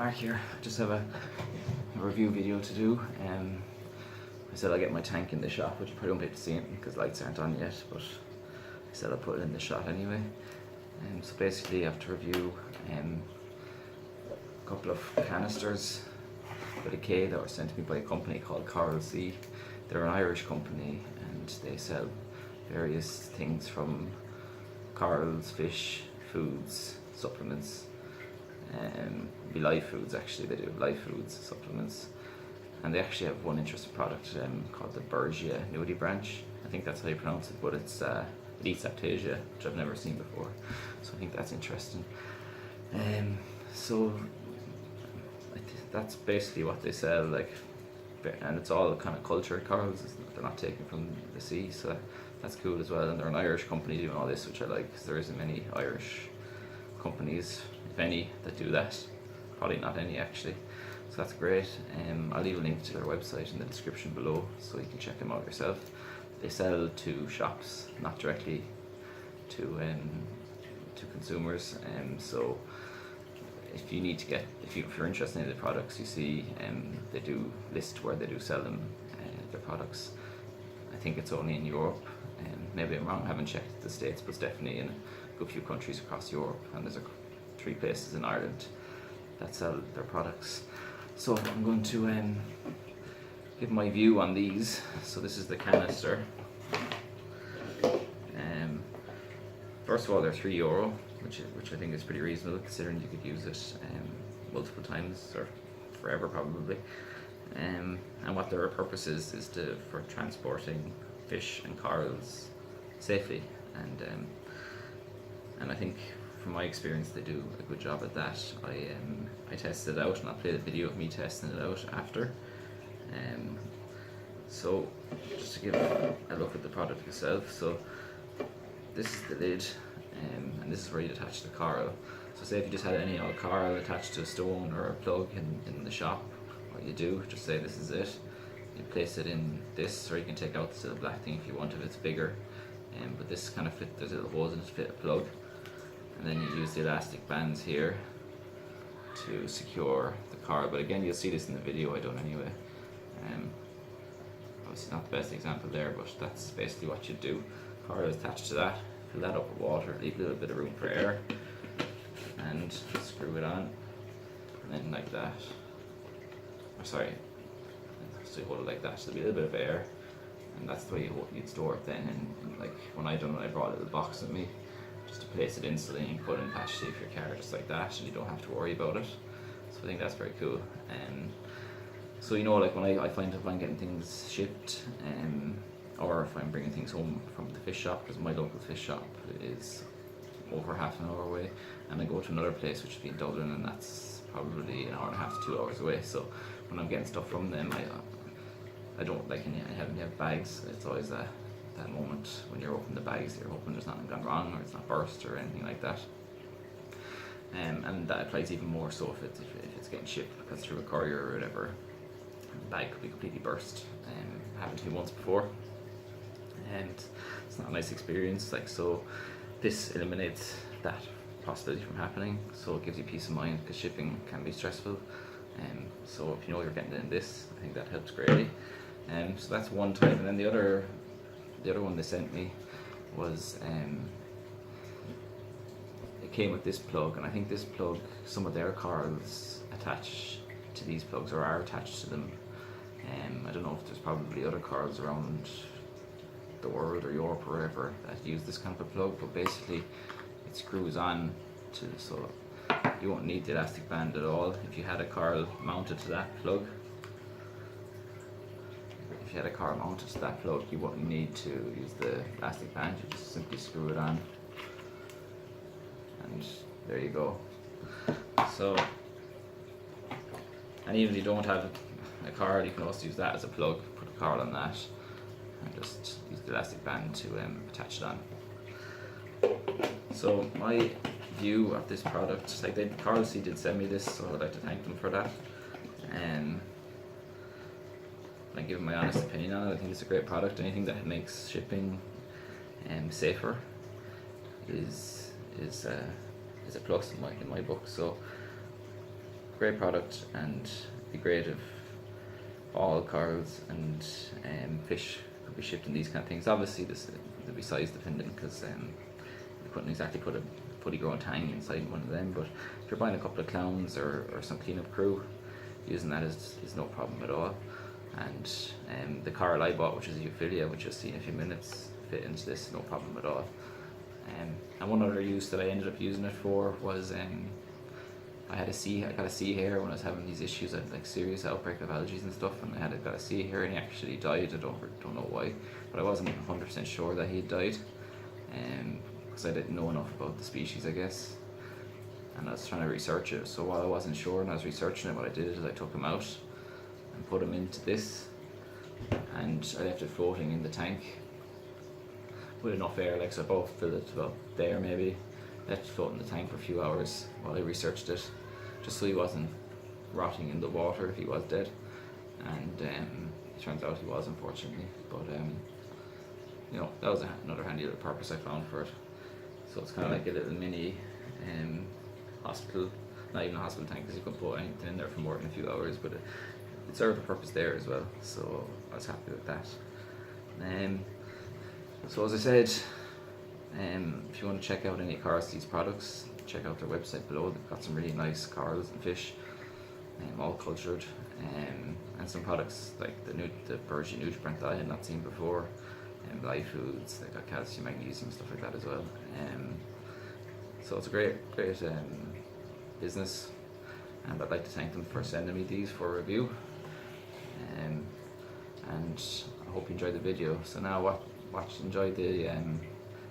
Mark here. I just have a review video to do. I said I'll get my tank in the shop, which you probably won't be able to see it because lights aren't on yet, but I said I'll put it in the shot anyway. So basically I have to review a couple of canisters with a K that were sent to me by a company called Koral. They're an Irish company and they sell various things from corals, fish, foods, supplements, be live foods actually. They do live foods, supplements, and they actually have one interesting product called the Bergia nudie branch. I think that's how you pronounce it, but it eats aptasia, which I've never seen before, so I think that's interesting. So that's basically what they sell, like, and it's all kind of cultured corals. They're not taken from the sea, so that's cool as well. And they're an Irish company doing all this, which I like, because there isn't many Irish companies, if any, that do that. Probably not any actually, so that's great. I'll leave a link to their website in the description below so you can check them out yourself. They sell to shops, not directly to consumers, so if you need to get, if you're interested in the products, you see they do list where they do sell them, their products. I think it's only in Europe, maybe I'm wrong, I haven't checked the States, but it's definitely in a good few countries across Europe, and there's 3 places in Ireland that sell their products. So I'm going to give my view on these. So this is the canister. First of all, they're €3, which I think is pretty reasonable, considering you could use it multiple times or forever probably. And what their purpose is for transporting fish and corals safely, and I think from my experience they do a good job at that. I tested it out, and I'll play the video of me testing it out after. So just to give a look at the product itself, so this is the lid, and this is where you'd attach the coral. So say if you just had any old coral attached to a stone or a plug in the shop, what you do, just say this is it, you place it in this, or you can take out this little black thing if you want, if it's bigger, but this kind of fit, there's little holes in it to fit a plug, and then you use the elastic bands here to secure the coral. But again, you'll see this in the video I done anyway. Obviously not the best example there, but that's basically what you do. Coral is attached to that, fill that up with water, leave a little bit of room for air, and screw it on, and then like that, or sorry, so you hold it like that, so there'll be a little bit of air, and that's the way you'd store it then. And like when I brought a little box with me just to place it in, so then you can put it in patch safe your car just like that, and you don't have to worry about it. So I think that's very cool. So you know, like when I find if I'm getting things shipped, or if I'm bringing things home from the fish shop, because my local fish shop is over half an hour away, and I go to another place which would be in Dublin, and that's probably an hour and a half to 2 hours away. So when I'm getting stuff from them, I don't like any. I have bags. It's always that moment when you're opening the bags, you're hoping there's nothing gone wrong or it's not burst or anything like that. And that applies even more so if it's getting shipped, because through a courier or whatever, the bag could be completely burst. Happened to me once before, and it's not a nice experience. Like, so this eliminates that possibility from happening, so it gives you peace of mind, because shipping can be stressful. So if you know you're getting it in this, I think that helps greatly. So that's one type, and then the other one they sent me was it came with this plug, and I think this plug, some of their corals attach to these plugs or are attached to them. I don't know if there's probably other corals around the world or Europe or wherever that use this kind of a plug, but basically it screws on to, so you won't need the elastic band at all. If you had a coral mounted to that plug, you wouldn't need to use the elastic band. You just simply screw it on, and there you go. So, and even if you don't have a coral, you can also use that as a plug. Put a coral on that, and just use the elastic band to attach it on. So my view of this product, like Koral did send me this, so I'd like to thank them for that. I give my honest opinion on it. I think it's a great product. Anything that makes shipping safer is a plus in my book. So great product, and be great if all corals and fish could be shipped in these kind of things. Obviously this will be size dependent, because you couldn't exactly put a fully grown tang inside one of them, but if you're buying a couple of clowns or some cleanup crew, using that is no problem at all. And the Koral I bought, which is a Euphilia, which you'll see in a few minutes, fit into this, no problem at all. And one other use that I ended up using it for was I got a sea hare when I was having these issues. I had like serious outbreak of allergies and stuff, and I got a sea hare, and he actually died. I don't know why, but I wasn't 100% sure that he died, because I didn't know enough about the species, I guess. And I was trying to research it. So while I wasn't sure and I was researching it, what I did is I took him out and put him into this, and I left it floating in the tank with enough air, like so about filled it about there maybe. Left it float in the tank for a few hours while I researched it, just so he wasn't rotting in the water if he was dead. And it turns out he was, unfortunately. But you know, that was another handy little purpose I found for it. So it's kind of like a little mini hospital, not even a hospital tank, because you can put anything in there for more than a few hours, but it served a purpose there as well, so I was happy with that. So as I said, if you want to check out any Koral Seeds products, check out their website below. They've got some really nice corals and fish, all cultured, and some products like the Virgin Nutrient that I had not seen before, and live foods. They've got calcium, magnesium, stuff like that as well. So it's a great business, and I'd like to thank them for sending me these for review. And I hope you enjoyed the video. So now enjoy the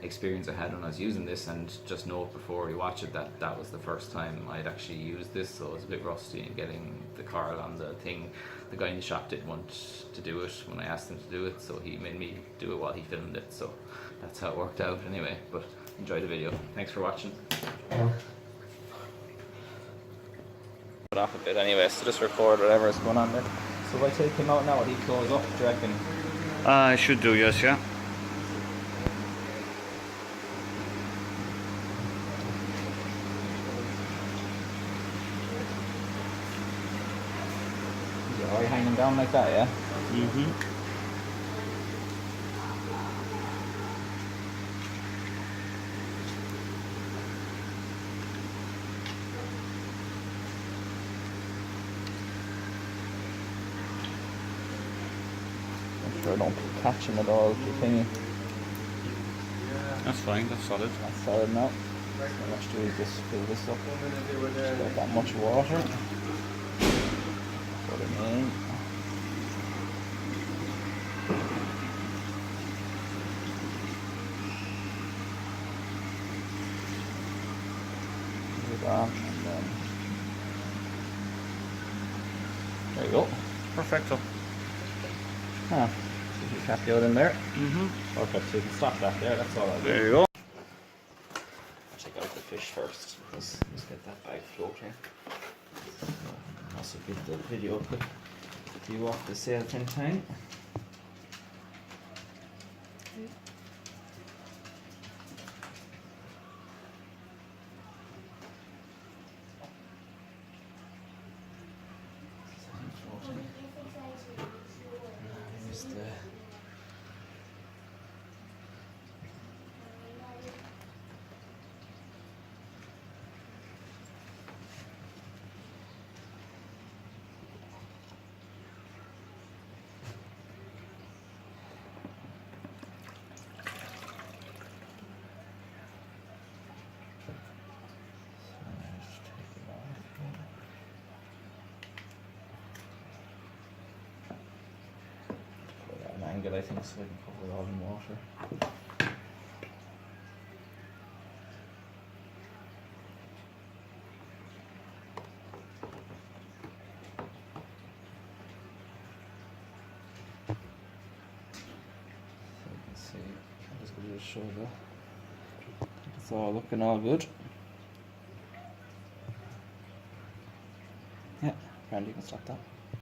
experience I had when I was using this, and just note before you watch it that was the first time I'd actually used this, so I was a bit rusty in getting the Koral on the thing. The guy in the shop didn't want to do it when I asked him to do it, so he made me do it while he filmed it, so that's how it worked out anyway. But enjoy the video. Thanks for watching. Put off a bit anyway, so just record whatever is going on there. So if I take him out now, will he close up, do you reckon? I should do, yes, yeah. Are you hanging down like that, yeah? Mm-hmm. I'm sure I don't catch him at all, can you? That's fine, that's solid. That's solid now. So what much do we just fill this up? Just about that much water. Put him in. Put it on, and then there you go. Perfecto. Ah, so you cap you out in there. Mm-hmm. Perfect, so you can stop that there, that's all I'll do. There you go. Check out the fish first. Let's get that bag floating. Also give the video a quick view off the sail tin tank. Here's the angle, I think, so I can cover it all in water. So you can see, I'm just going to show that it's all looking all good. Yeah, Randy, you can stop that.